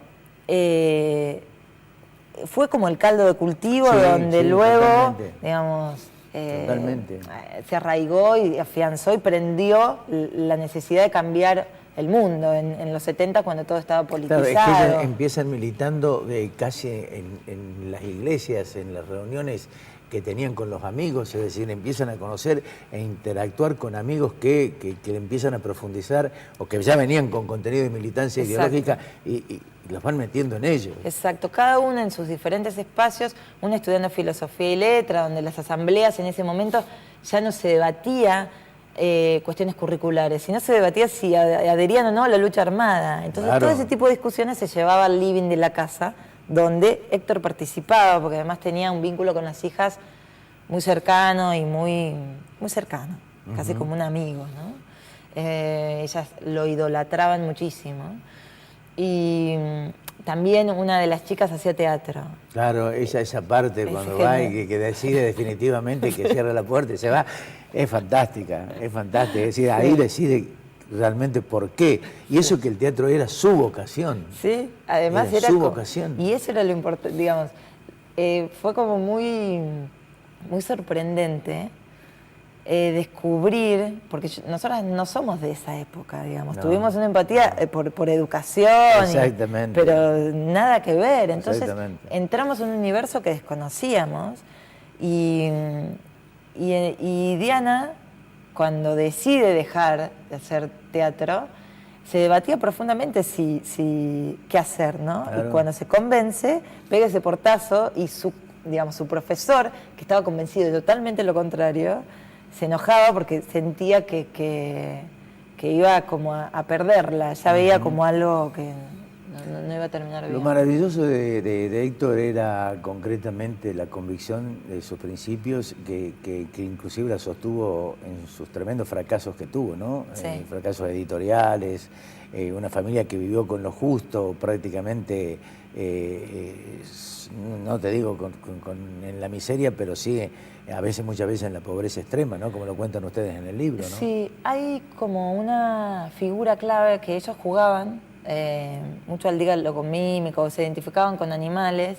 fue como el caldo de cultivo, donde luego, totalmente. Digamos, Totalmente. se arraigó y afianzó y prendió la necesidad de cambiar el mundo en los 70, cuando todo estaba politizado. Claro, es que ellos empiezan militando casi en las iglesias, en las reuniones que tenían con los amigos, es decir, empiezan a conocer e interactuar con amigos que empiezan a profundizar o que ya venían con contenido de militancia ideológica y los van metiendo en ellos. Exacto, cada uno en sus diferentes espacios, uno estudiando filosofía y letra, donde las asambleas en ese momento ya no se debatía cuestiones curriculares, sino se debatía si adherían o no a la lucha armada. Entonces todo ese tipo de discusiones se llevaba al living de la casa, donde Héctor participaba, porque además tenía un vínculo con las hijas muy cercano y muy cercano, casi como un amigo, ¿no? Ellas lo idolatraban muchísimo. Y también una de las chicas hacía teatro. Claro, esa parte cuando va y que decide definitivamente que cierra la puerta y se va, es fantástica, es fantástica. Es decir, ahí decide realmente por qué. Y eso que el teatro era su vocación. Sí, además era su vocación. Y eso era lo importante, digamos. Fue como muy sorprendente descubrir, porque nosotras no somos de esa época, digamos. No. Tuvimos una empatía por educación, exactamente. Pero nada que ver. Entonces entramos en un universo que desconocíamos y Diana, cuando decide dejar de hacer teatro, se debatía profundamente qué hacer, ¿no? Claro. Y cuando se convence, pega ese portazo y su profesor, que estaba convencido de totalmente lo contrario, se enojaba porque sentía que iba como a perderla, ya veía como algo que no iba a terminar bien. Lo maravilloso de Héctor era concretamente la convicción de sus principios, que inclusive la sostuvo en sus tremendos fracasos que tuvo, ¿no? Sí. Fracasos editoriales, una familia que vivió con lo justo prácticamente, no te digo en la miseria, pero sí muchas veces en la pobreza extrema, ¿no? Como lo cuentan ustedes en el libro, ¿no? Sí, hay como una figura clave que ellos jugaban, mucho al dígalo con mímica, se identificaban con animales,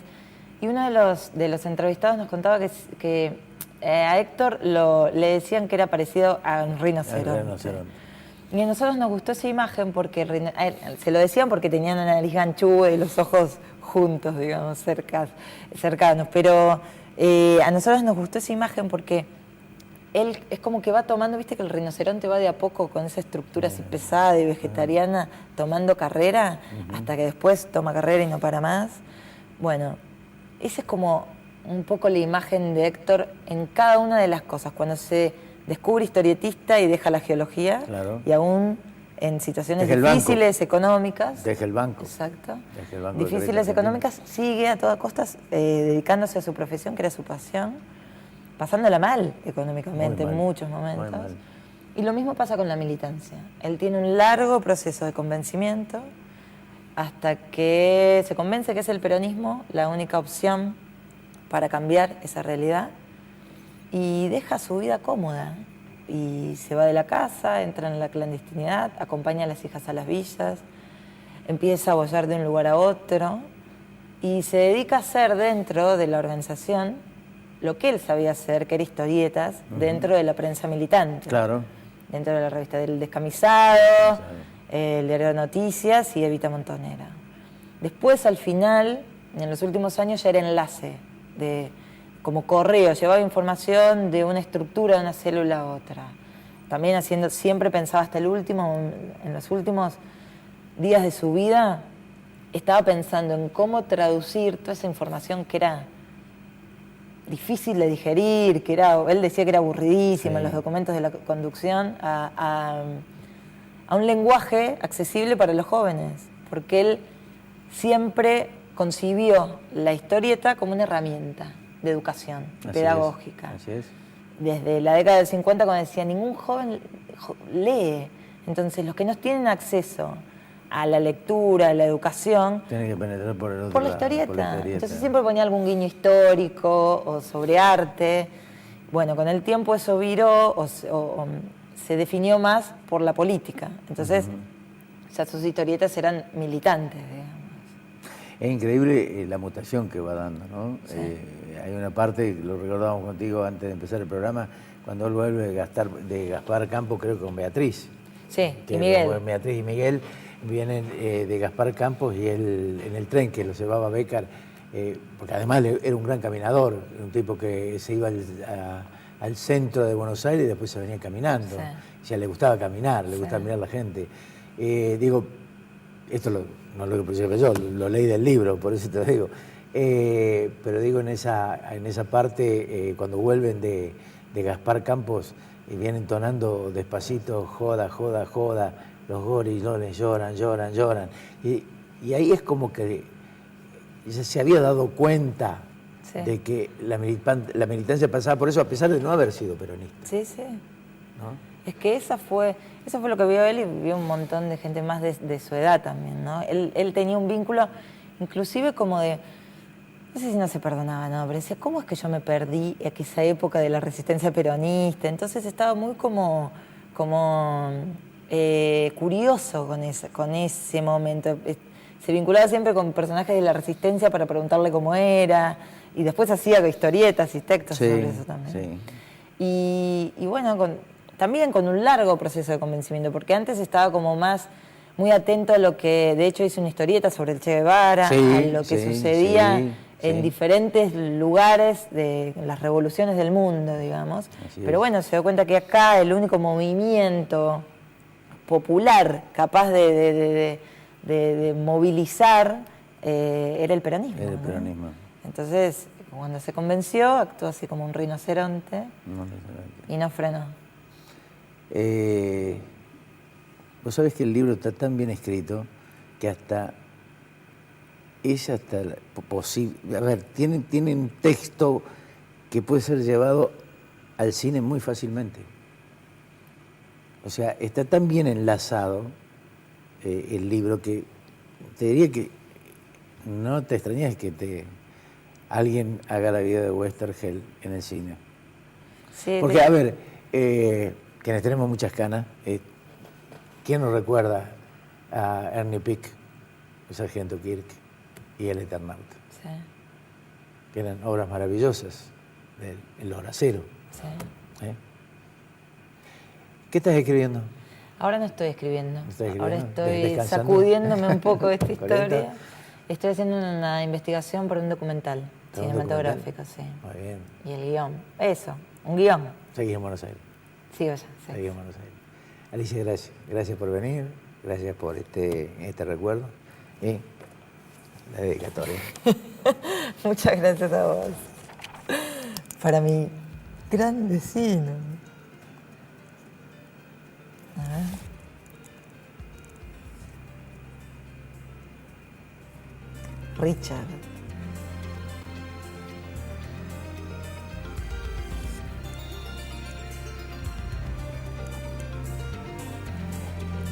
y uno de los entrevistados nos contaba que a Héctor le decían que era parecido a un rinoceronte. Y a nosotros nos gustó esa imagen porque se lo decían porque tenían la nariz ganchuda y los ojos juntos, digamos, cercanos, pero a nosotros nos gustó esa imagen porque él es como que va tomando, viste que el rinoceronte va de a poco con esa estructura así pesada y vegetariana, tomando carrera, hasta que después toma carrera y no para más. Bueno, esa es como un poco la imagen de Héctor en cada una de las cosas, cuando se descubre historietista y deja la geología, claro. Y aún en situaciones difíciles económicas. Deja el banco. Exacto. Deja el banco difíciles económicas, sigue a toda costa dedicándose a su profesión, que era su pasión, pasándola mal económicamente en muchos momentos. Y lo mismo pasa con la militancia. Él tiene un largo proceso de convencimiento hasta que se convence que es el peronismo la única opción para cambiar esa realidad y deja su vida cómoda. Y se va de la casa, entra en la clandestinidad, acompaña a las hijas a las villas, empieza a bollar de un lugar a otro y se dedica a hacer dentro de la organización lo que él sabía hacer, que era historietas, dentro de la prensa militante. Claro. Dentro de la revista del Descamisado, el diario de Noticias y Evita Montonera. Después, al final, en los últimos años, ya era enlace, como correo, llevaba información de una estructura de una célula a otra. También siempre pensaba hasta el último, en los últimos días de su vida, estaba pensando en cómo traducir toda esa información que era difícil de digerir, él decía que era aburridísima, los documentos de la conducción, a un lenguaje accesible para los jóvenes, porque él siempre concibió la historieta como una herramienta de educación pedagógica. Así es. Desde la década del 50, cuando decía, ningún joven lee. Entonces, los que no tienen acceso a la lectura, a la educación, tienen que penetrar por el otro por la lado, historieta. por la historieta. Entonces siempre ponía algún guiño histórico o sobre arte. Bueno, con el tiempo eso viró o se definió más por la política. Entonces, ya sus historietas eran militantes, digamos. Es increíble la mutación que va dando, ¿no? Sí. Hay una parte, lo recordábamos contigo antes de empezar el programa, cuando él vuelve de Gaspar Campos, creo que con Beatriz. Sí, y Miguel. Beatriz y Miguel vienen de Gaspar Campos y él en el tren que lo llevaba Béccar, porque además era un gran caminador, un tipo que se iba al centro de Buenos Aires y después se venía caminando. Sí. O sea, le gustaba caminar, le gustaba mirar a la gente. Digo, esto no es lo que pensé yo, lo leí del libro, por eso te lo digo. Pero digo, en esa parte, cuando vuelven de Gaspar Campos, vienen entonando despacito, joda, joda, joda, los gorillones lloran, lloran, lloran. Y ahí es como que ya se había dado cuenta de que la militancia pasaba por eso, a pesar de no haber sido peronista. Sí, sí. ¿No? Es que eso fue lo que vio él, y vio un montón de gente más de su edad también, ¿no? Él tenía un vínculo, inclusive como de, no sé si no se perdonaba, no, pero decía, ¿cómo es que yo me perdí en esa época de la resistencia peronista? Entonces estaba muy como curioso con ese momento. Se vinculaba siempre con personajes de la resistencia para preguntarle cómo era, y después hacía historietas y textos sobre eso también. Sí. Y bueno, también con un largo proceso de convencimiento, porque antes estaba como muy atento a lo que, de hecho hizo una historieta sobre el Che Guevara, a lo que sucedía en diferentes lugares de las revoluciones del mundo, digamos. Pero bueno, se dio cuenta que acá el único movimiento popular capaz de movilizar era el peronismo. Era el peronismo. ¿No? Entonces, cuando se convenció, actuó así como un rinoceronte y no frenó. Vos sabés que el libro está tan bien escrito que es hasta posible. A ver, tiene un texto que puede ser llevado al cine muy fácilmente. O sea, está tan bien enlazado el libro que te diría que no te extrañes que alguien haga la vida de Westergel en el cine. Sí, porque, a ver, quienes tenemos muchas canas, ¿quién nos recuerda a Ernie Pick, el Sargento Kirk y el Eternauta? Sí. Que eran obras maravillosas del Horacero. Sí. ¿Qué estás escribiendo? Ahora no estoy escribiendo. ¿No estás escribiendo? Ahora estoy sacudiéndome un poco de esta historia. Estoy haciendo una investigación para un documental cinematográfico, sí. Muy bien. Y el guión. Eso, un guión. Seguís en Buenos Aires. Sí, vaya. Sí. Seguís en Buenos Aires. Alicia, gracias. Gracias por venir. Gracias por este recuerdo. Y la dedicatoria. Muchas gracias a vos. Para mi gran vecino. A ver. Richard.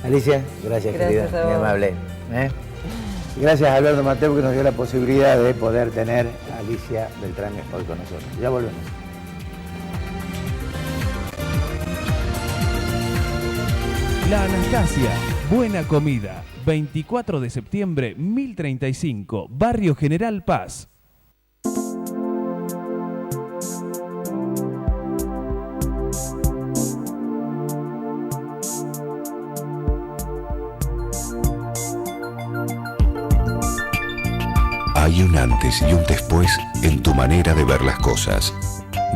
Alicia, gracias querida, muy amable. Gracias a Alberto Mateo que nos dio la posibilidad de poder tener a Alicia Beltrán hoy con nosotros. Ya volvemos. La Anastasia, buena comida. 24 de septiembre, 1035, Barrio General Paz. Hay un antes y un después en tu manera de ver las cosas.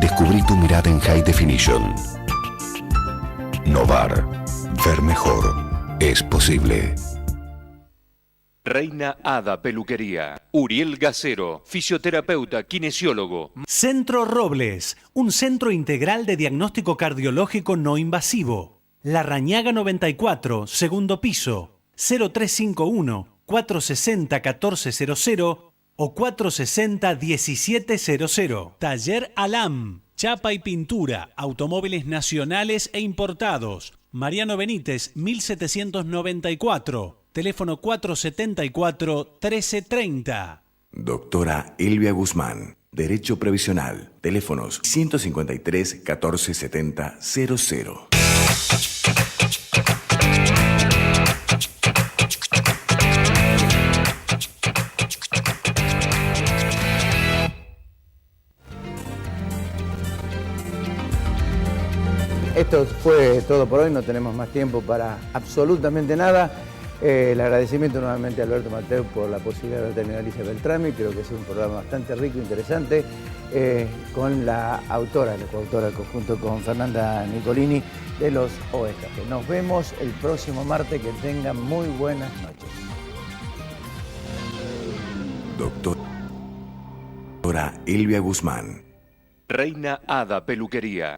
Descubrí tu mirada en High Definition. Novar. Ver mejor es posible. Reina Hada Peluquería. Uriel Gacero, fisioterapeuta, kinesiólogo. Centro Robles, un centro integral de diagnóstico cardiológico no invasivo. La Rañaga 94, segundo piso, 0351-460-1400 o 460-1700. Taller Alam, chapa y pintura, automóviles nacionales e importados. Mariano Benítez, 1794. Teléfono 474-1330. Doctora Elvia Guzmán, Derecho Previsional. Teléfonos 153-1470-00. Esto fue todo por hoy, no tenemos más tiempo para absolutamente nada. El agradecimiento nuevamente a Alberto Mateu por la posibilidad de tener a Alicia Beltrami. Creo que es un programa bastante rico e interesante, con la autora, la coautora del conjunto con Fernanda Nicolini de los OSG. Nos vemos el próximo martes, que tengan muy buenas noches. Doctora Elvia Guzmán. Reina Hada Peluquería.